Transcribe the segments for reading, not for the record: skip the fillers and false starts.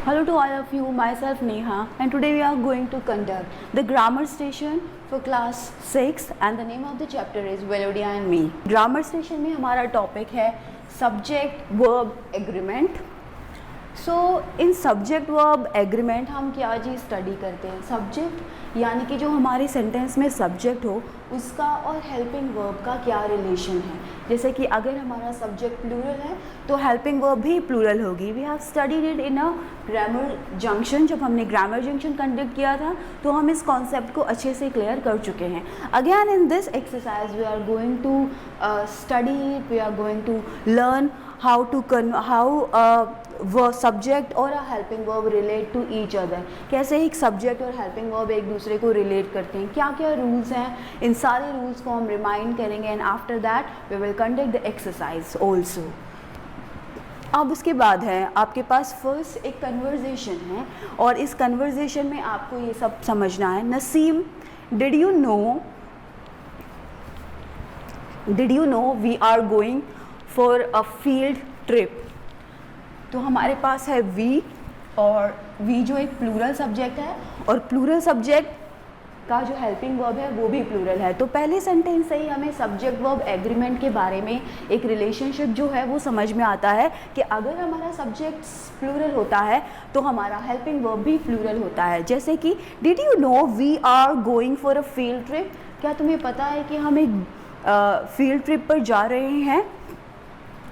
Hello to all of you, myself Neha, and today we are going to conduct the grammar station for class 6 and the name of the chapter is Velodia and Me. Grammar station में हमारा topic है subject verb agreement. सो इन subject verb agreement हम क्या चीज़ study करते हैं, subject यानी कि जो हमारे सेंटेंस में सब्जेक्ट हो उसका और हेल्पिंग वर्ब का क्या रिलेशन है। जैसे कि अगर हमारा सब्जेक्ट प्लूरल है तो हेल्पिंग वर्ब भी प्लूरल होगी। We have studied it in a grammar junction. जब हमने ग्रामर जंक्शन कंडक्ट किया था तो हम इस कॉन्सेप्ट को अच्छे से क्लियर कर चुके हैं। Again in this exercise we are going to study it, we are going to learn how subject और a helping verb relate to each other. कैसे एक सब्जेक्ट और हेल्पिंग वर्ब एक दूसरे को रिलेट करते हैं, क्या क्या रूल्स हैं, इन सारे रूल्स को हम रिमाइंड करेंगे and after that we will conduct the exercise also. अब उसके बाद है आपके पास फर्स्ट एक कन्वर्जेशन है और इस कन्वर्जेशन में आपको ये सब समझना है। Naseem, did you know we are going for a field trip. तो हमारे पास है वी और वी जो एक प्लूरल सब्जेक्ट है और प्लूरल सब्जेक्ट का जो हेल्पिंग वर्ब है वो भी प्लूरल है। तो पहले सेंटेंस से ही हमें सब्जेक्ट वर्ब एग्रीमेंट के बारे में एक रिलेशनशिप जो है वो समझ में आता है कि अगर हमारा सब्जेक्ट प्लूरल होता है तो हमारा हेल्पिंग वर्ब भी प्लूरल होता है। जैसे कि did you know we are going for a field trip. क्या तुम्हें पता है कि हम एक फील्ड ट्रिप पर जा रहे हैं।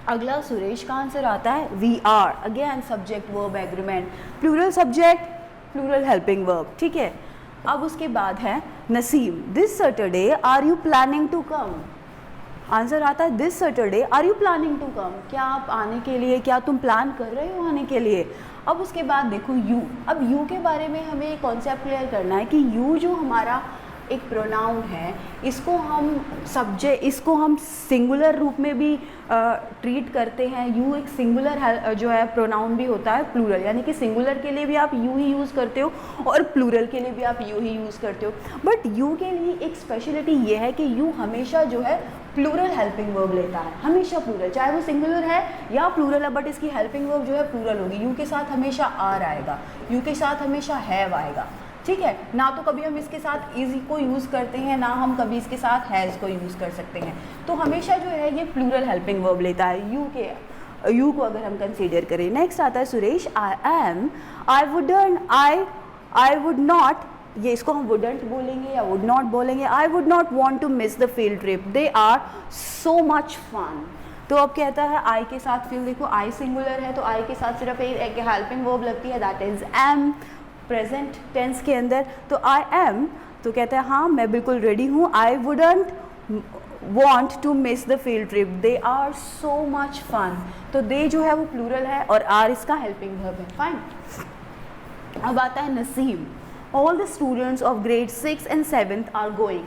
अगला सुरेश का आंसर आता है we are. Again subject verb agreement, plural subject plural helping verb, ठीक है। अब उसके बाद है Naseem, this Saturday are you planning to come. Answer आता है this Saturday are you planning to come. क्या आप आने के लिए, क्या तुम प्लान कर रहे हो आने के लिए। अब उसके बाद देखो यू। अब यू के बारे में हमें एक कॉन्सेप्ट क्लियर करना है कि यू जो हमारा एक प्रोनाउन है इसको हम सिंगुलर रूप में भी ट्रीट करते हैं। यू एक सिंगुलर जो है प्रोनाउन भी होता है प्लूरल, यानी कि सिंगुलर के लिए भी आप यू ही यूज़ करते हो और प्लूरल के लिए भी आप यू ही यूज़ करते हो। बट यू के लिए एक स्पेशलिटी ये है कि यू हमेशा जो है प्लूरल हेल्पिंग वर्ब लेता है, हमेशा प्लूरल, चाहे वो सिंगुलर है या प्लूरल है, बट इसकी हेल्पिंग वर्ब जो है प्लूरल होगी। यू के साथ हमेशा आर आएगा, यू के साथ हमेशा हैव आएगा, ठीक है। ना तो कभी हम इसके साथ इज को यूज़ करते हैं, ना हम कभी इसके साथ हैज़ को यूज़ कर सकते हैं। तो हमेशा जो है ये प्लूरल हेल्पिंग वर्ब लेता है यू को अगर हम कंसीडर करें। नेक्स्ट आता है सुरेश, आई वुड नॉट, ये इसको हम वुडंट बोलेंगे या वुड नॉट बोलेंगे। I would not want to miss the field trip, they are so much fun. तो अब कहता है आई के साथ फील्ड, देखो आई सिंगुलर है तो आई के साथ सिर्फ एक हेल्पिंग वर्ब लगती है, that is am, present tense के अंदर। तो आई एम, तो कहता है हाँ मैं बिल्कुल रेडी हूँ। I wouldn't want to miss the field trip, they are so much fun. तो दे जो है वो प्लूरल है और आर इसका हेल्पिंग वर्ब है, फाइन। अब आता है Naseem, all the students of grade 6 and 7 are going.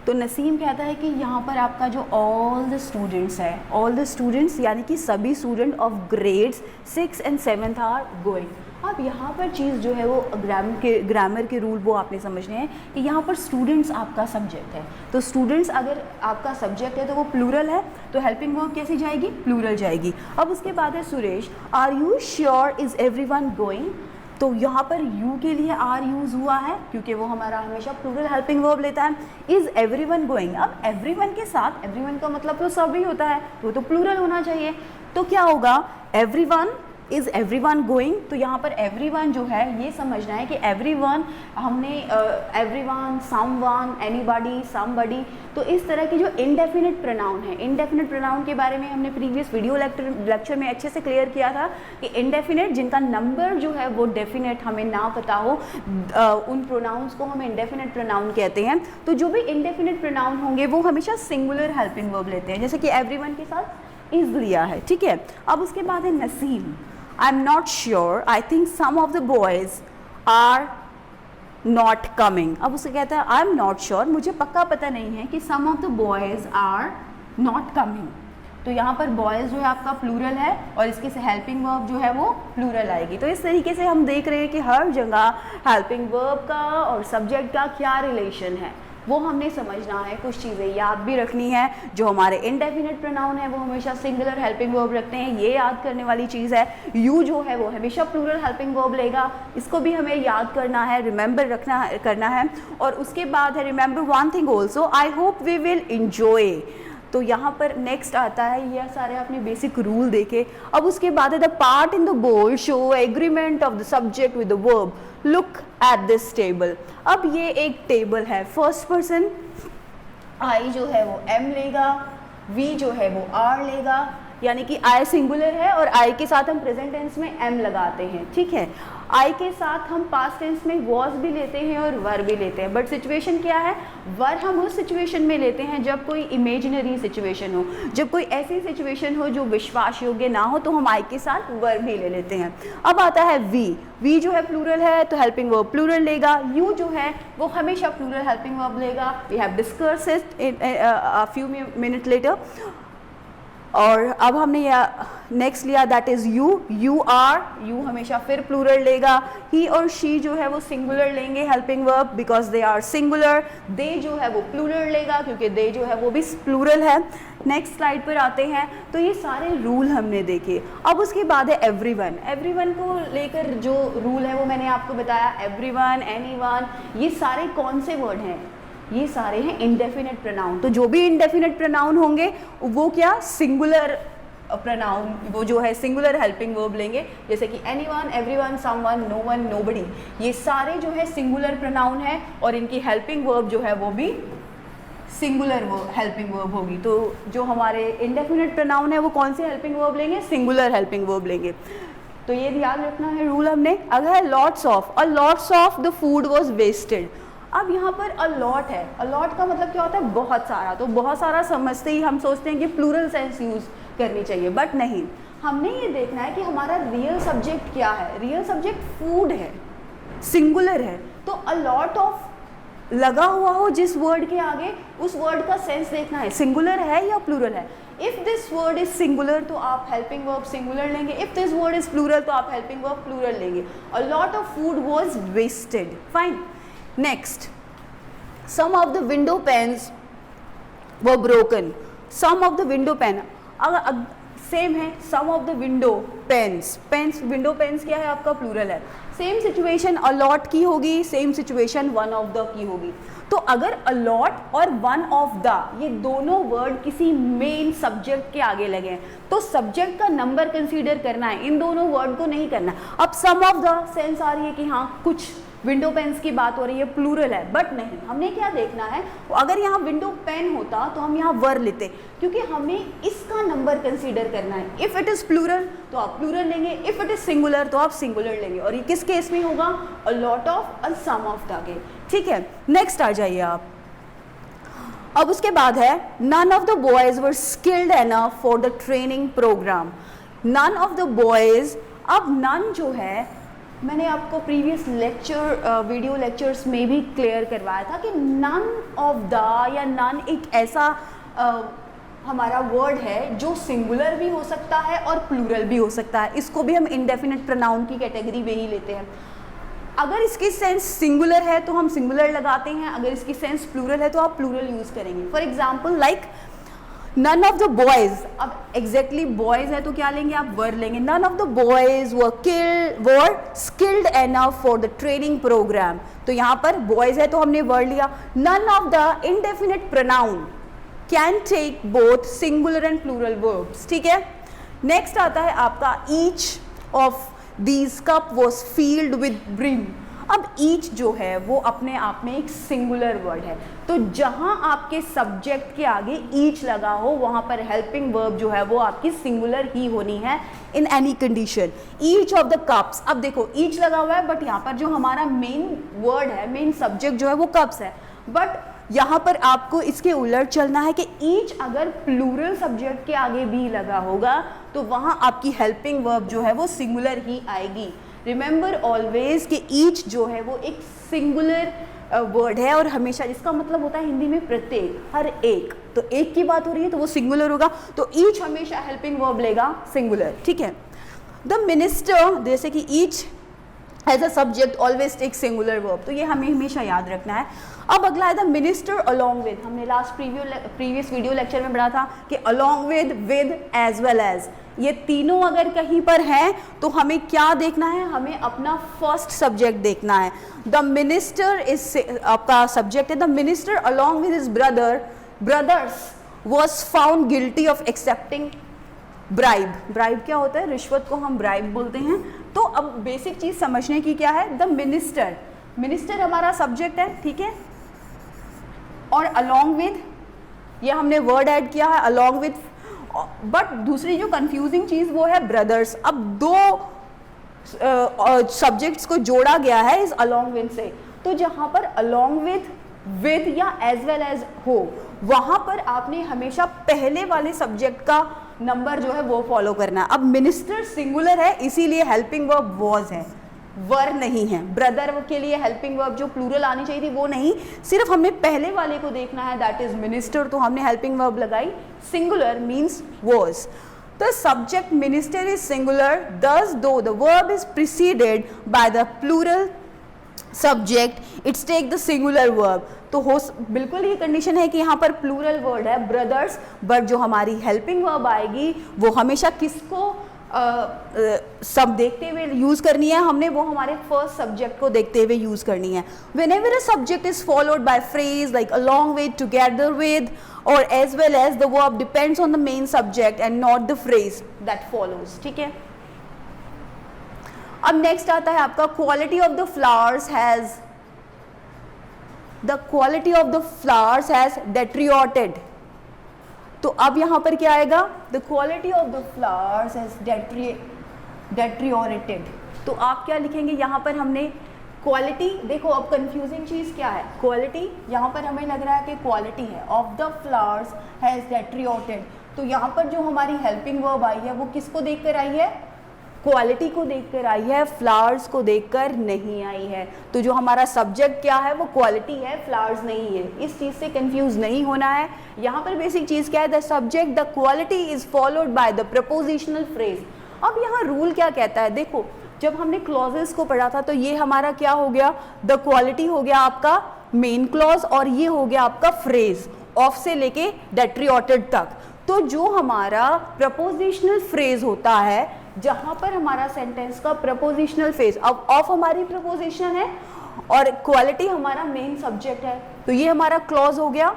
तो नसीम कहता है कि यहाँ पर आपका जो ऑल द स्टूडेंट्स है, ऑल द स्टूडेंट्स यानी कि सभी student of grades 6 and 7 are going. अब यहाँ पर चीज़ जो है वो ग्रामर के रूल वो आपने समझने हैं कि यहाँ पर स्टूडेंट्स आपका सब्जेक्ट है। तो स्टूडेंट्स अगर आपका सब्जेक्ट है तो वो प्लूरल है, तो हेल्पिंग वर्ब कैसी जाएगी, प्लूरल जाएगी। अब उसके बाद है Suresh, are you sure is everyone going. तो यहाँ पर यू के लिए आर यूज़ हुआ है क्योंकि वो हमारा हमेशा प्लूरल हेल्पिंग वर्ब लेता है। इज़ एवरीवन गोइंग, अब एवरीवन के साथ, एवरीवन का मतलब तो सभी होता है, तो प्लूरल होना चाहिए। तो क्या होगा, एवरीवन, इज़ एवरीवन गोइंग। तो यहाँ पर एवरीवन जो है ये समझना है कि एवरीवन, हमने एवरीवन, समवन, एनीबॉडी, समबडी, तो इस तरह की जो इनडेफिनिट प्रोनाउन है, इनडेफिनिट प्रोनाउन के बारे में हमने प्रीवियस वीडियो लेक्चर में अच्छे से क्लियर किया था कि इनडेफिनिट जिनका नंबर जो है वो डेफिनेट हमें ना पता हो, उन प्रोनाउंस को हम इनडेफिनिट प्रोनाउन कहते हैं। तो जो भी इनडेफिनिट प्रोनाउन होंगे वो हमेशा सिंगुलर हेल्पिंग वर्ब लेते हैं, जैसे कि एवरीवन के साथ इज लिया है, ठीक है। अब उसके बाद है Naseem, I am not sure, I think some of the boys are not coming. अब उसे कहता है आई एम नॉट श्योर, मुझे पक्का पता नहीं है कि some of the boys are not coming. तो यहाँ पर बॉयज़ जो है आपका प्लूरल है और इसके से हेल्पिंग वर्ब जो है वो प्लूरल आएगी। तो इस तरीके से हम देख रहे हैं कि हर जगह हेल्पिंग वर्ब का और सब्जेक्ट का क्या रिलेशन है। वो हमने समझना है, कुछ चीज़ें याद भी रखनी है। जो हमारे इनडेफिनेट प्रोनाउन है वो हमेशा सिंगुलर हेल्पिंग वर्ब रखते हैं, ये याद करने वाली चीज़ है। यू जो है वो हमेशा प्लूरल हेल्पिंग वर्ब लेगा, इसको भी हमें याद करना है, रिमेंबर करना है। और उसके बाद है remember one thing also, I hope we will enjoy. तो यहाँ पर नेक्स्ट आता है, ये सारे आपने बेसिक रूल देखे। अब उसके बाद है the part in the bold show agreement of the subject with the verb, look at this table. अब ये एक टेबल है, फर्स्ट पर्सन आई जो है वो एम लेगा, वी जो है वो आर लेगा, यानी कि आई सिंगुलर है और आई के साथ हम प्रेजेंट टेंस में एम लगाते हैं, ठीक है। आई के साथ हम पास्ट टेंस में वॉज भी लेते हैं और वर भी लेते हैं, बट सिचुएशन क्या है, वर हम उस सिचुएशन में लेते हैं जब कोई इमेजिनरी सिचुएशन हो, जब कोई ऐसी सिचुएशन हो जो विश्वास योग्य ना हो, तो हम आई के साथ वर भी ले लेते हैं। अब आता है वी, वी जो है प्लूरल है तो हेल्पिंग वर्ब प्लूरल लेगा। यू जो है वो हमेशा प्लूरल हेल्पिंग वर्ब लेगा, we have discussed it in a few minute later. और अब हमने नेक्स्ट लिया that is you, you are, you हमेशा फिर प्लूरल लेगा। ही और शी जो है वो सिंगुलर लेंगे helping verb because they are singular. They जो है वो प्लूरल लेगा क्योंकि दे जो है वो भी प्लूरल है। नेक्स्ट स्लाइड पर आते हैं, तो ये सारे रूल हमने देखे। अब उसके बाद है एवरीवन, एवरीवन को लेकर जो रूल है वो मैंने आपको बताया, एवरीवन, एनीवन, ये सारे कौन से वर्ड हैं, ये सारे हैं इंडेफिनेट प्रोनाउन। तो जो भी इंडेफिनेट प्रोनाउन होंगे वो क्या, सिंगुलर प्रोनाउन, वो जो है सिंगुलर हेल्पिंग वर्ब लेंगे, जैसे कि anyone, everyone, someone, known, nobody, ये सारे जो है सिंगुलर प्रोनाउन है और इनकी हेल्पिंग वर्ब जो है वो भी सिंगुलर हेल्पिंग वर्ब होगी। तो जो हमारे इंडेफिनेट प्रोनाउन है वो कौन से हेल्पिंग वर्ब लेंगे, सिंगुलर हेल्पिंग वर्ब लेंगे। तो ये ध्यान रखना है रूल हमने। अगर है lots of the food was wasted. अब यहाँ पर अलॉट है, अलॉट का मतलब क्या होता है, बहुत सारा। तो बहुत सारा समझते ही हम सोचते हैं कि प्लूरल सेंस यूज़ करनी चाहिए, बट नहीं, हमने ये देखना है कि हमारा रियल सब्जेक्ट क्या है। रियल सब्जेक्ट फूड है, सिंगुलर है, तो अलॉट ऑफ लगा हुआ हो जिस वर्ड के आगे, उस वर्ड का सेंस देखना है, सिंगुलर है या प्लूरल है। If this word is singular तो आप हेल्पिंग वर्ब सिंगुलर लेंगे, if this word is plural तो आप हेल्पिंग वर्ब प्लूरल लेंगे। A lot of food was wasted, fine. Next, some of the window panes were broken. Some of the window pane, अगर same है, some of the window panes, panes, window panes क्या है आपका, plural है। Same situation allot की होगी, same situation one of the key होगी। तो अगर अलॉट और वन ऑफ द ये दोनों वर्ड किसी मेन सब्जेक्ट के आगे लगे हैं तो सब्जेक्ट का नंबर कंसीडर करना है, इन दोनों वर्ड को नहीं करना। अब सम ऑफ द सेंस आ रही है कि हाँ कुछ विंडो पेन्स की बात हो रही है, प्लूरल है, बट नहीं, हमने क्या देखना है, अगर यहाँ विंडो पेन होता तो हम यहाँ वर लेते, क्योंकि हमें इसका नंबर कंसीडर करना है। इफ़ इट इज़ प्लूरल तो आप प्लूरल लेंगे, इफ़ इट इज़ सिंगुलर तो आप सिंगुलर लेंगे, और ये किस केस में होगा, a lot of, a some of the के, ठीक है। नेक्स्ट आ जाइए आप। अब उसके बाद है none of the boys were skilled enough for the training programme. None of the boys, अब नन जो है मैंने आपको प्रीवियस लेक्चर वीडियो लेक्चर्स में भी क्लियर करवाया था कि नन ऑफ द या नन एक ऐसा हमारा वर्ड है जो सिंगुलर भी हो सकता है और प्लूरल भी हो सकता है। इसको भी हम इंडेफिनेट प्रोनाउन की कैटेगरी में ही लेते हैं। अगर इसकी सेंस सिंगुलर है तो हम सिंगुलर लगाते हैं, अगर इसकी सेंस प्लूरल है तो आप प्लूरल यूज़ करेंगे। For example like none of the boys, अब एग्जैक्टली बॉयज है तो क्या लेंगे आप, वर लेंगे। None of the boys were skilled enough for the training programme, तो यहाँ पर बॉयज है तो हमने वर्ड लिया। None of the indefinite pronoun can take both singular and plural verbs, ठीक है। नेक्स्ट आता है आपका each of these cup was filled with brim. अब ईच जो है वो अपने आप में एक सिंगुलर वर्ड है, तो जहां आपके सब्जेक्ट के आगे ईच लगा हो वहां पर हेल्पिंग वर्ब जो है वो आपकी सिंगुलर ही होनी है in any condition. Each of the cups, अब देखो ईच लगा हुआ है बट यहाँ पर जो हमारा मेन वर्ड है, मेन सब्जेक्ट जो है वो कप्स है, बट यहाँ पर आपको इसके उलट चलना है कि ईच अगर प्लूरल सब्जेक्ट के आगे भी लगा होगा तो वहाँ आपकी हेल्पिंग वर्ब जो है वो सिंगुलर ही आएगी। रिमेंबर ऑलवेज कि ईच जो है वो एक सिंगुलर वर्ड है और हमेशा इसका मतलब होता है हिंदी में प्रत्येक, हर एक, तो एक की बात हो रही है तो वो सिंगुलर होगा, तो ईच हमेशा हेल्पिंग वर्ब लेगा सिंगुलर, ठीक है। द मिनिस्टर, जैसे कि each as a subject always take singular verb, तो ये हमें हमेशा याद रखना है। अब अगला है द मिनिस्टर अलॉन्ग विद, हमने लास्ट प्रीवियस वीडियो लेक्चर में पढ़ा था कि along with as well as, ये तीनों अगर कहीं पर हैं तो हमें क्या देखना है, हमें अपना फर्स्ट सब्जेक्ट देखना है। द मिनिस्टर इज आपका सब्जेक्ट है, the minister along with his brothers was found guilty of accepting bribe. Bribe क्या होता है, रिश्वत को हम ब्राइब बोलते हैं। तो अब बेसिक चीज समझने की क्या है, द मिनिस्टर, मिनिस्टर हमारा सब्जेक्ट है, ठीक है, और अलॉन्ग विद ये हमने वर्ड ऐड किया है अलॉन्ग विद, बट दूसरी जो कंफ्यूजिंग चीज वो है ब्रदर्स। अब दो सब्जेक्ट्स को जोड़ा गया है इस अलॉन्ग विद से, तो जहां पर अलॉन्ग विद या एज वेल एज हो वहां पर आपने हमेशा पहले वाले सब्जेक्ट का नंबर जो है वो फॉलो करना है। अब मिनिस्टर सिंगुलर है इसीलिए हेल्पिंग वर्ब वॉज है, वर नहीं है। ब्रदर के लिए हेल्पिंग वर्ब जो प्लूरल आनी चाहिए थी वो नहीं, सिर्फ हमें पहले वाले को देखना है, दैट इज मिनिस्टर, तो हमने हेल्पिंग वर्ब लगाई singular means was. The subject minister is singular, thus though the verb is preceded by the plural subject, it's take the singular verb। तो हो बिल्कुल ये कंडीशन है कि यहाँ पर प्लूरल वर्ड है ब्रदर्स, बट जो हमारी हेल्पिंग वर्ब आएगी वो हमेशा किसको सब देखते हुए यूज करनी है, हमने वो हमारे फर्स्ट सब्जेक्ट को देखते हुए यूज करनी है। Whenever a subject is followed by phrase like along with, together with or as well as, the verb depends on the main subject and not the phrase that follows, ठीक है। अब next आता है आपका quality of the flowers has, the quality of the flowers has deteriorated, तो अब यहां पर क्या आएगा, the quality of the flowers has deteriorated, तो आप क्या लिखेंगे यहाँ पर, हमने क्वालिटी, देखो अब कंफ्यूजिंग चीज क्या है, क्वालिटी यहाँ पर हमें लग रहा है कि क्वालिटी है, of the flowers has deteriorated, तो यहाँ पर जो हमारी हेल्पिंग वर्ब आई है वो किसको देखकर आई है, क्वालिटी को देखकर आई है, फ्लावर्स को देखकर नहीं आई है। तो जो हमारा सब्जेक्ट क्या है वो क्वालिटी है, फ्लावर्स नहीं है, इस चीज से कंफ्यूज नहीं होना है। यहाँ पर बेसिक चीज क्या है, the subject the quality is followed by the prepositional phrase. अब यहाँ रूल क्या कहता है, देखो जब हमने क्लॉजेस को पढ़ा था तो ये हमारा क्या हो गया, द क्वालिटी हो गया आपका मेन क्लॉज और ये हो गया आपका फ्रेज, ऑफ से लेके डेट्रियोटेड तक। तो जो हमारा प्रपोजिशनल फ्रेज होता है जहां पर हमारा सेंटेंस का प्रपोजिशनल फ्रेज, अब ऑफ हमारी प्रपोजिशन है और क्वालिटी हमारा मेन सब्जेक्ट है, तो ये हमारा क्लॉज हो गया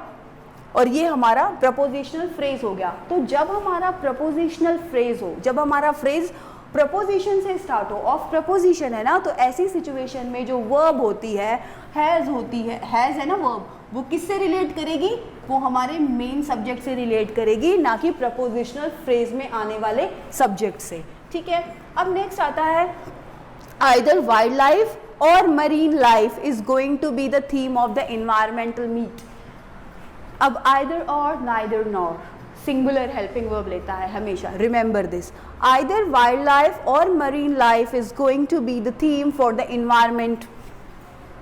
और ये हमारा प्रपोजिशनल फ्रेज हो गया। तो जब हमारा प्रपोजिशनल फ्रेज हो, जब हमारा फ्रेज प्रपोजिशन से स्टार्ट हो, ऑफ प्रपोजिशन है ना, तो ऐसी सिचुएशन में जो वर्ब होती है, हैज होती है, हैज है ना वर्ब, वो किससे रिलेट करेगी, वो हमारे मेन सब्जेक्ट से रिलेट करेगी, ना कि प्रपोजिशनल फ्रेज में आने वाले सब्जेक्ट से, ठीक है। अब नेक्स्ट आता है आइदर वाइल्ड लाइफ और marine life is going to be the theme of the environmental meet. अब आइदर और neither nor singular helping verb लेता है हमेशा, remember this, either wildlife और marine life is going to be the theme for the environment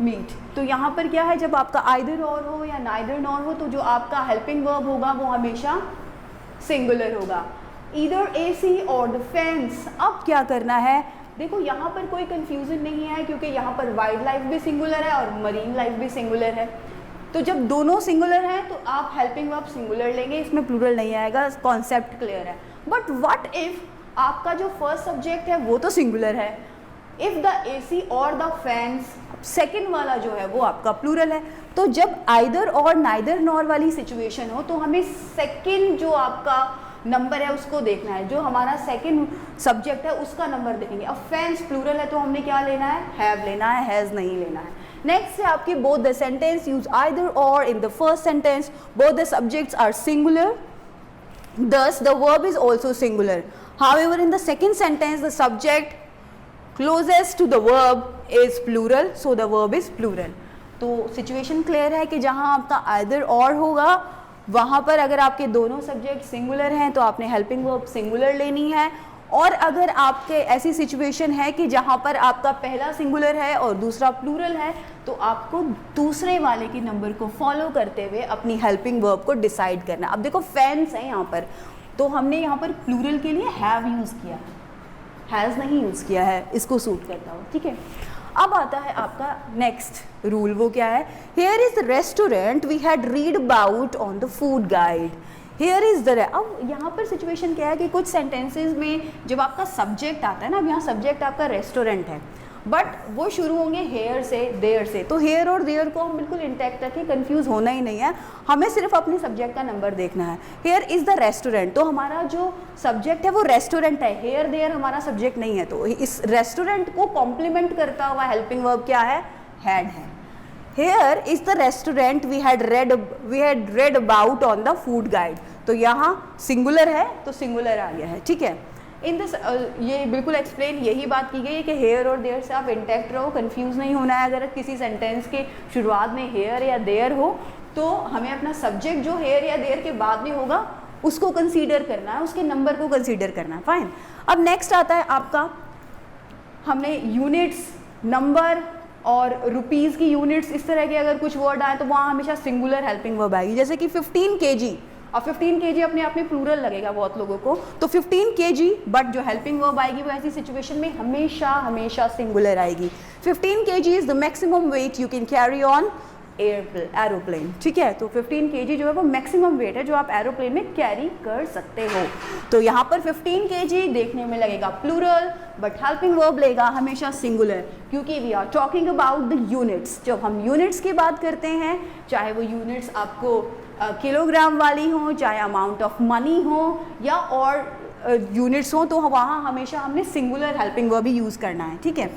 meet. तो यहाँ पर क्या है, जब आपका आइदर और हो या नाइदर नॉर हो तो जो आपका हेल्पिंग वर्ब होगा वो हमेशा सिंगुलर होगा, ईदर एसी और द फैंस। अब क्या करना है, देखो यहाँ पर कोई कंफ्यूजन नहीं है क्योंकि यहाँ पर वाइल्ड लाइफ भी सिंगुलर है और मरीन लाइफ भी सिंगुलर है, तो जब दोनों सिंगुलर हैं तो आप हेल्पिंग वर्ब सिंगुलर लेंगे, इसमें प्लूरल नहीं आएगा, कॉन्सेप्ट क्लियर है। बट व्हाट इफ आपका जो फर्स्ट सब्जेक्ट है वो तो सिंगुलर है, इफ द एसी और द फैंस, सेकेंड वाला जो है वो आपका प्लूरल है। तो जब आइदर और नाइदर नॉर वाली सिचुएशन हो तो हमें सेकेंड जो आपका नंबर है उसको देखना है, जो हमारा सेकंड सब्जेक्ट है उसका नंबर देखेंगे। अब फैंस प्लूरल है तो हमने क्या लेना है, हैव लेना है, हैज नहीं लेना है। नेक्स्ट है आपकी both the sentence use either और in the first sentence both the subjects are singular, thus the verb is also singular. However, in the second sentence the subject closest to the verb is plural, so the verb is plural. तो situation clear है कि जहाँ आपका either और होगा वहाँ पर अगर आपके दोनों सब्जेक्ट सिंगुलर हैं तो आपने हेल्पिंग वर्ब सिंगुलर लेनी है, और अगर आपके ऐसी सिचुएशन है कि जहाँ पर आपका पहला सिंगुलर है और दूसरा प्लूरल है तो आपको दूसरे वाले के नंबर को फॉलो करते हुए अपनी हेल्पिंग वर्ब को डिसाइड करना। अब देखो फैंस है यहाँ पर, तो हमने यहाँ पर प्लूरल के लिए हैव यूज़ किया, हैज़ नहीं यूज़ किया है इसको सूट करता हो, ठीक है। अब आता है आपका नेक्स्ट रूल, वो क्या है, here is the restaurant we had read about on the food guide, here is the. अब यहाँ पर सिचुएशन क्या है कि कुछ सेंटेंसेज में जब आपका सब्जेक्ट आता है ना, अब यहाँ सब्जेक्ट आपका रेस्टोरेंट है, बट वो शुरू होंगे हेयर से देयर से, तो हेयर और देयर को हम बिल्कुल इंटैक्ट रखें, कंफ्यूज होना ही नहीं है, हमें सिर्फ अपने सब्जेक्ट का नंबर देखना है। हेयर इज़ द रेस्टोरेंट, तो हमारा जो सब्जेक्ट है वो रेस्टोरेंट है, हेयर देयर हमारा सब्जेक्ट नहीं है, तो इस रेस्टोरेंट को कॉम्प्लीमेंट करता हुआ हेल्पिंग वर्ब क्या है, हैड है। Here is the restaurant we had read about on the food guide, तो यहाँ सिंगुलर है तो सिंगुलर आ गया है, ठीक है। इन दिस ये बिल्कुल एक्सप्लेन यही बात की गई है कि हेयर और देयर से आप इंटैक्ट रहो, कंफ्यूज नहीं होना है। अगर किसी सेंटेंस के शुरुआत में हेयर या देयर हो तो हमें अपना सब्जेक्ट जो हेयर या देयर के बाद में होगा उसको कंसीडर करना है, उसके नंबर को कंसीडर करना है, फाइन। अब नेक्स्ट आता है आपका, हमने यूनिट्स, नंबर और रुपीज़ की यूनिट्स, इस तरह के अगर कुछ वर्ड आए तो वहाँ हमेशा सिंगुलर हेल्पिंग वर्ब आएगी, जैसे कि 15 kg, और 15 kg अपने आप में प्लूरल लगेगा बहुत लोगों को, तो 15 kg, बट जो हेल्पिंग वर्ब आएगी वो ऐसी सिचुएशन में हमेशा सिंगुलर आएगी। 15 kg is the maximum weight you can carry on aeroplane, ठीक है। तो 15 kg जो है वो मैक्सिमम वेट है जो आप एरोप्लेन में कैरी कर सकते हो। तो यहाँ पर 15 kg देखने में लगेगा प्लूरल, बट हेल्पिंग वर्ब लेगा हमेशा सिंगुलर, क्योंकि we are talking about the units. जब हम यूनिट्स की बात करते हैं, चाहे वो यूनिट्स आपको किलोग्राम वाली हो, चाहे अमाउंट ऑफ मनी हो, या और यूनिट्स हो, तो वहाँ हमेशा हमने सिंगुलर हेल्पिंग वर्ब ही यूज़ करना है, ठीक है।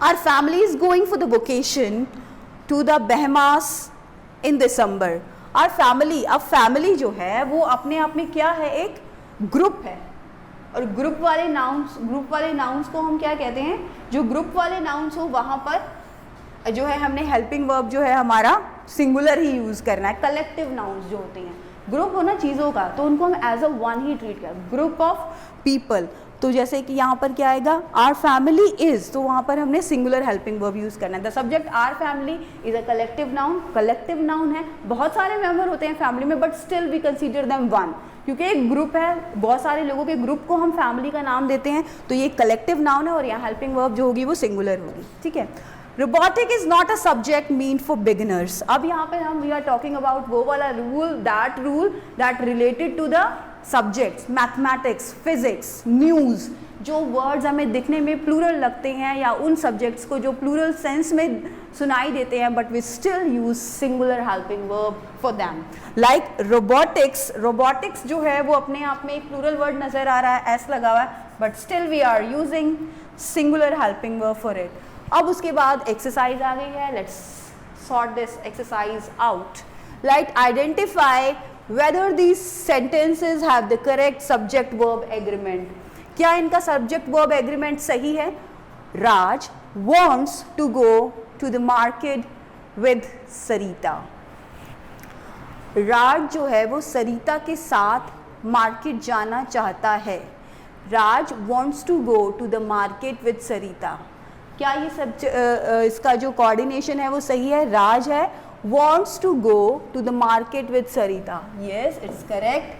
Our family is going for the vacation to the Bahamas in December. Our family, अब फैमिली जो है वो अपने आप में क्या है, एक ग्रुप है, और ग्रुप वाले नाउन्स को हम क्या कहते हैं, जो ग्रुप वाले नाउन्स हो वहाँ पर जो है हमने हेल्पिंग वर्ब जो है हमारा सिंगुलर ही यूज़ करना है। कलेक्टिव नाउन्स जो होते हैं, ग्रुप हो ना चीज़ों का, तो उनको हम एज अ वन ही ट्रीट करें, ग्रुप ऑफ पीपल। तो जैसे कि यहाँ पर क्या आएगा, आर फैमिली इज़, तो वहाँ पर हमने सिंगुलर हेल्पिंग वर्ब यूज़ करना है। The subject are family is a collective noun है, बहुत सारे मेंबर होते हैं फैमिली में, but still we consider them one, क्योंकि एक ग्रुप है, बहुत सारे लोगों के ग्रुप को हम फैमिली का नाम देते हैं, तो ये कलेक्टिव नाउन है और यहाँ हेल्पिंग वर्ब जो होगी वो सिंगुलर होगी, ठीक है। Robotic is not a subject mean for beginners. अब यहाँ पे हम वी आर टॉकिंग अबाउट वो वाला rule that related to the subjects, mathematics, physics, news, जो वर्ड्स हमें दिखने में प्लूरल लगते हैं, या उन सब्जेक्ट्स को जो प्लूरल सेंस में सुनाई देते हैं, but we still use singular helping verb for them. Like robotics जो है वो अपने आप में एक प्लूरल वर्ड नज़र आ रहा है, एस लगा हुआ है, but still we are using singular helping verb for it. अब उसके बाद एक्सरसाइज आ गई है, let's sort this exercise out. Like identify whether these sentences have the correct subject verb agreement। क्या इनका subject verb agreement सही है? राज wants to go to the market with सरिता। राज जो है वो सरिता के साथ मार्केट जाना चाहता है। राज wants to go to the market with सरिता। क्या ये इसका जो कोऑर्डिनेशन है वो सही है? राज है, wants to go to the market with Sarita। Yes, it's correct।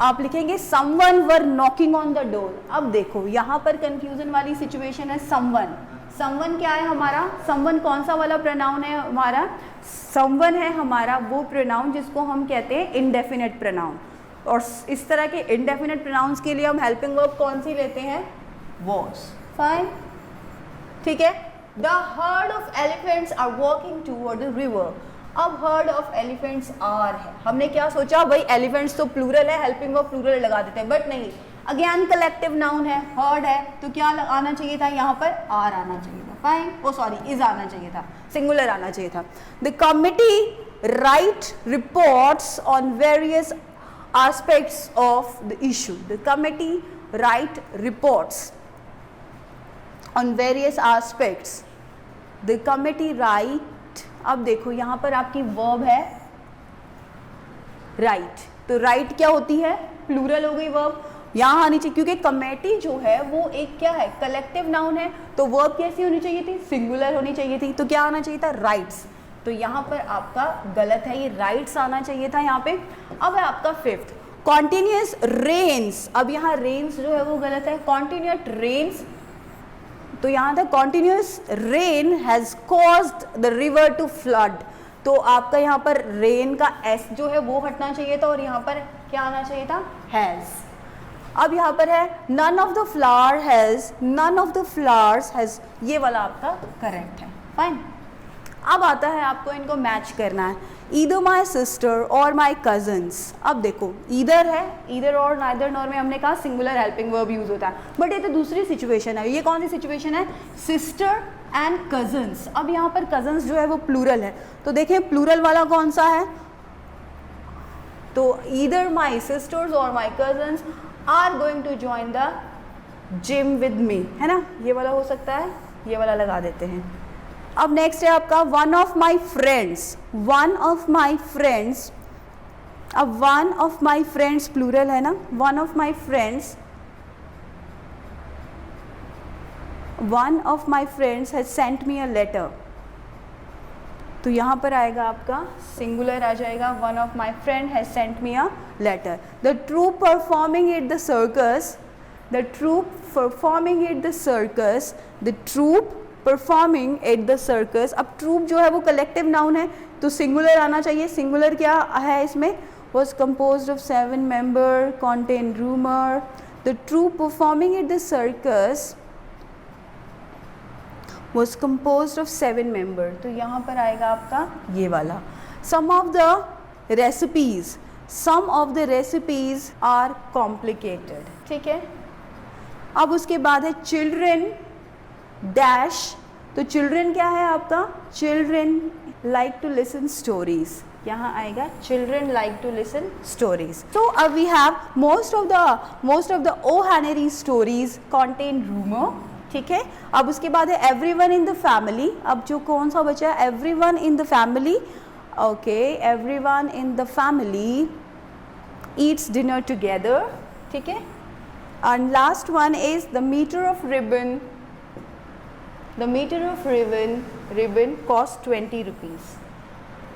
आप लिखेंगे someone were knocking on the door। अब देखो यहाँ पर confusion वाली situation है, someone क्या है हमारा? someone कौन सा वाला pronoun है हमारा? someone है हमारा वो pronoun जिसको हम कहते हैं indefinite pronoun, और इस तरह के indefinite pronouns के लिए हम helping verb कौन सी लेते हैं? was। fine, ठीक है। The herd of elephants are walking toward the river। अब herd of elephants are है, हमने क्या सोचा भाई elephants तो प्लूरल है, हेल्पिंग वर्ब प्लूरल लगा देते हैं, बट नहीं, अगेन कलेक्टिव नाउन है, herd है, तो क्या आना चाहिए था यहाँ पर? आर आना चाहिए था, फाइन, ओ सॉरी इज आना चाहिए था, सिंगुलर आना चाहिए था। The committee write reports on various aspects of the issue। The committee write reports on various aspects। The committee write, अब देखो यहाँ पर आपकी वर्ब है राइट, तो राइट क्या होती है? प्लूरल हो गई वर्ब, यहाँ आनी चाहिए, क्योंकि कमेटी जो है वो एक क्या है? कलेक्टिव नाउन है, तो वर्ब कैसी होनी चाहिए थी? सिंगुलर होनी चाहिए थी, तो क्या आना चाहिए था? राइट्स। तो यहाँ पर आपका गलत है, ये राइट्स आना चाहिए था यहाँ पे। अब है आपका फिफ्थ, कॉन्टिन्यूस रेन्स, अब यहाँ रेन्स जो है वो गलत है, कॉन्टिन्यूस रेन्स, तो यहाँ था continuous rain has caused the river to flood, तो आपका यहाँ पर रेन का एस जो है वो हटना चाहिए था और यहाँ पर क्या आना चाहिए था, हैज़। अब यहाँ पर है none of the flower has, none of the flowers has, ये वाला आपका करेक्ट है, फाइन। अब आता है आपको इनको मैच करना है, ईदर माई सिस्टर और माई कजन्स। अब देखो ईदर है, ईदर और नाइदर नॉर में हमने कहा सिंगुलर हेल्पिंग वर्ब यूज होता है, बट ये तो दूसरी सिचुएशन है। ये कौन सी सिचुएशन है, सिस्टर एंड कजन्स। अब यहाँ पर कजन्स जो है वो प्लूरल है, तो देखें प्लूरल वाला कौन सा है, तो ईदर माई सिस्टर्स और my cousins are going to join the gym with me, है ना, ये वाला हो सकता है, ये वाला लगा देते हैं। अब नेक्स्ट है आपका one of my friends, one of my friends, अब one of my friends plural है ना, one of my friends, one of my friends has sent me a letter, तो यहाँ पर आएगा आपका सिंगुलर आ जाएगा, one of my friend has sent me a letter. The troupe performing at the circus, the troupe performing at the circus, the troupe performing at the circus. अब troop जो है वो कलेक्टिव नाउन है, तो singular आना चाहिए। Singular क्या है इसमें, was compose of 7 member, contain humour. The troupe performing at the circus was compose of 7 member, तो यहाँ पर आएगा आपका ये वाला। Some of the recipes, some of the recipes are complicated, ठीक है। अब उसके बाद है चिल्ड्रेन डैश, तो चिल्ड्रेन क्या है आपका, children like to listen stories, यहाँ आएगा children like to listen stories. तो अब we have most of the O Henry stories contain rumour, ठीक है। अब उसके बाद है एवरीवन इन द फैमिली, अब जो कौन सा बचा है, everyone in the family, okay, everyone in the family eats dinner together, ठीक है। And last one is the metre of ribbon, the metre of ribbon cost 20 rupees.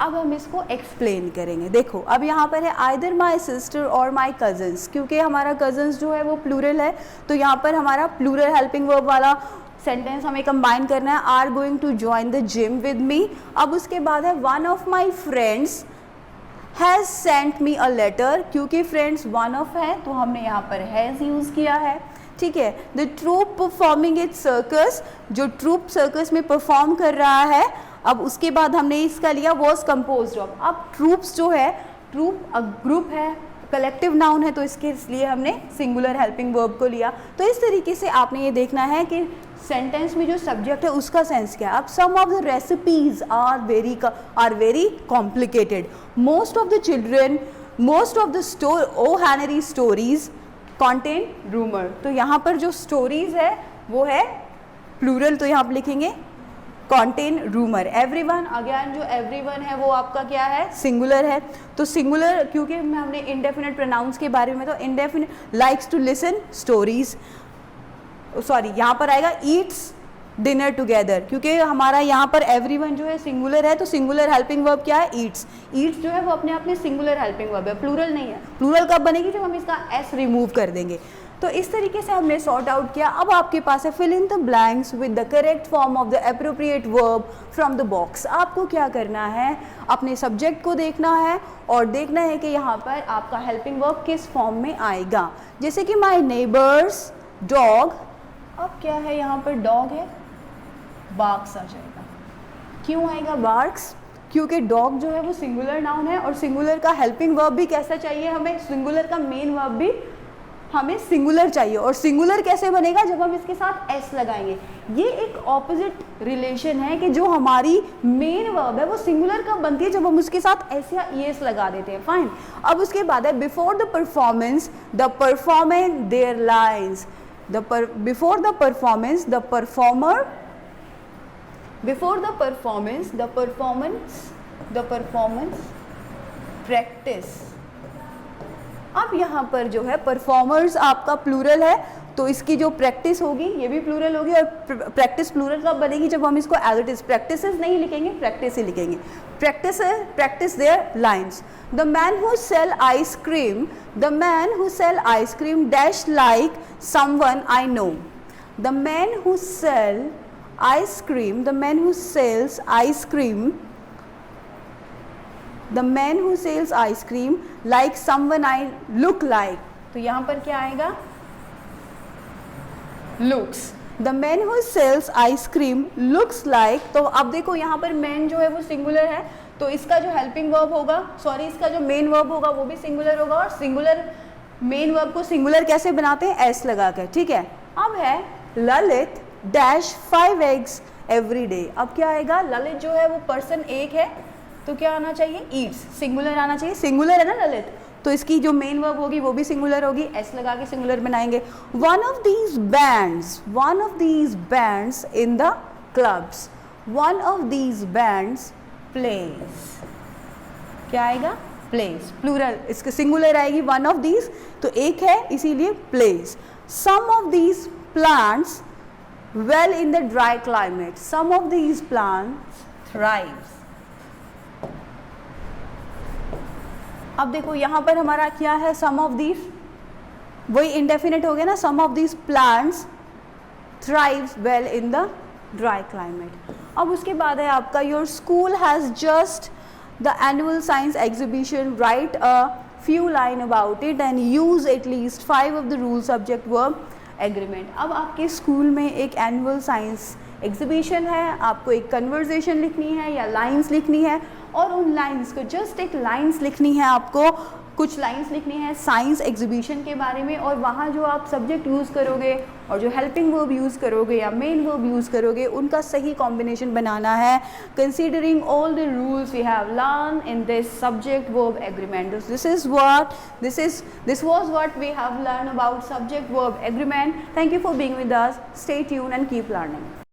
अब हम इसको एक्सप्लेन करेंगे। देखो अब यहाँ पर है आइदर माई सिस्टर और माई कजन्स, क्योंकि हमारा कजन्स जो है वो प्लूरल है, तो यहाँ पर हमारा प्लूरल हेल्पिंग वर्ब वाला सेंटेंस हमें कंबाइन करना है, are going to join the gym with me. अब उसके बाद है one of my friends has sent me a letter, क्योंकि फ्रेंड्स वन ऑफ है तो हमने यहाँ पर हैज़ यूज़ किया है, ठीक है। The troupe performing it circus, जो ट्रूप सर्कस में परफॉर्म कर रहा है। अब उसके बाद हमने इसका लिया वॉज कंपोज्ड ऑफ। अब ट्रूप्स जो है, ट्रूप ग्रुप है, कलेक्टिव नाउन है, तो इसके इसलिए हमने सिंगुलर हेल्पिंग वर्ब को लिया। तो इस तरीके से आपने ये देखना है कि सेंटेंस में जो सब्जेक्ट है उसका सेंस क्या है। अब some of the recipes are very complicated, most of the children, most of the O Henry stories contain humour, तो यहाँ पर जो स्टोरीज है वो है प्लूरल, तो यहाँ पर लिखेंगे कॉन्टेन रूमर। एवरीवन, अगेन जो एवरीवन है वो आपका क्या है, सिंगुलर है, तो सिंगुलर क्योंकि हमने इंडेफिनिट प्रोनाउंस के बारे में, तो indefinite likes to listen stories, sorry यहाँ पर आएगा ईट्स डिनर टुगेदर, क्योंकि हमारा यहाँ पर एवरीवन जो है सिंगुलर है, तो सिंगुलर हेल्पिंग वर्ब क्या है, ईट्स। ईट्स जो है वो अपने आप में सिंगुलर हेल्पिंग वर्ब है, प्लूरल नहीं है। प्लूरल कब बनेगी, जब हम इसका एस रिमूव कर देंगे। तो इस तरीके से हमने सॉर्ट आउट किया। अब आपके पास है fill in the blanks with the correct form of the appropriate verb from the box. आपको क्या करना है, अपने सब्जेक्ट को देखना है और देखना है कि यहाँ पर आपका हेल्पिंग वर्ब किस फॉर्म में आएगा। जैसे कि माई नेबर्स डॉग, अब क्या है यहाँ पर डॉग है, बार्क्स आ जाएगा। क्यों आएगा बार्क्स, क्योंकि डॉग जो है वो सिंगुलर नाउन है और सिंगुलर का हेल्पिंग वर्ब भी कैसा चाहिए हमें, सिंगुलर का मेन वर्ब भी हमें सिंगुलर चाहिए। और सिंगुलर कैसे बनेगा, जब हम इसके साथ एस लगाएंगे। ये एक ऑपोजिट रिलेशन है कि जो हमारी मेन वर्ब है वो सिंगुलर कब बनती है, जब हम उसके साथ एस या ईएस लगा देते हैं, फाइन। अब उसके बाद है before the performance the performance their lines, before the performance the performer, before the performance the performance practice. अब यहाँ पर जो है परफॉर्मर्स आपका प्लूरल है, तो इसकी जो प्रैक्टिस होगी ये भी प्लूरल होगी, और प्रैक्टिस प्लूरल कब बनेगी, जब हम इसको एज इट इज प्रैक्टिसेस नहीं लिखेंगे, प्रैक्टिस ही लिखेंगे। Practice their lines. The man who sell ice cream, the man who sell ice cream dash like someone I know. The man who sell ice cream, the man who sells ice cream, the man who sells ice cream like someone I look like. तो यहाँ पर क्या आएगा, looks। the man who sells ice cream looks like, तो अब देखो यहाँ पर man जो है वो सिंगुलर है, तो इसका जो हेल्पिंग वर्ब होगा, सॉरी इसका जो मेन वर्ब होगा वो भी सिंगुलर होगा, और सिंगुलर मेन वर्ब को सिंगुलर कैसे बनाते हैं, एस लगाकर, ठीक है। अब है Lalit dash 5 eggs every day। अब क्या आएगा, ललित जो है वो पर्सन एक है, तो क्या आना चाहिए, ईट्स, सिंगुलर आना चाहिए, सिंगुलर है ना ललित, तो इसकी जो मेन वर्ब होगी वो भी सिंगुलर होगी, एस लगा के सिंगुलर बनाएंगे। One of these bands in the clubs, one of these bands plays, क्या आएगा, प्लेज, प्लूरल, इसके सिंगुलर आएगी वन ऑफ दीज, तो एक है इसीलिए plays. Some of these plants well in the dry climate, some of these plants thrives. अब देखो यहाँ पर हमारा क्या है, सम ऑफ दीज, वही इंडेफिनिट हो गया ना, some of these plants thrives well in the dry climate. अब उसके बाद है आपका your school has just the annual science exhibition, right a few line about it and use at least 5 of the rule subject verb agreement. अब आपके school में एक annual science exhibition है, आपको एक कन्वर्जेशन लिखनी है या लाइंस लिखनी है, और उन लाइंस को जस्ट एक लाइंस लिखनी है, आपको कुछ लाइंस लिखनी है साइंस एग्जीबिशन के बारे में, और वहाँ जो आप सब्जेक्ट यूज़ करोगे और जो हेल्पिंग वर्ब यूज़ करोगे या मेन वर्ब यूज़ करोगे उनका सही कॉम्बिनेशन बनाना है, considering all the rules we have learn in this subject verb agreement. This was what we have learn about subject verb agreement. Thank you for being with us, stay tuned and keep learning.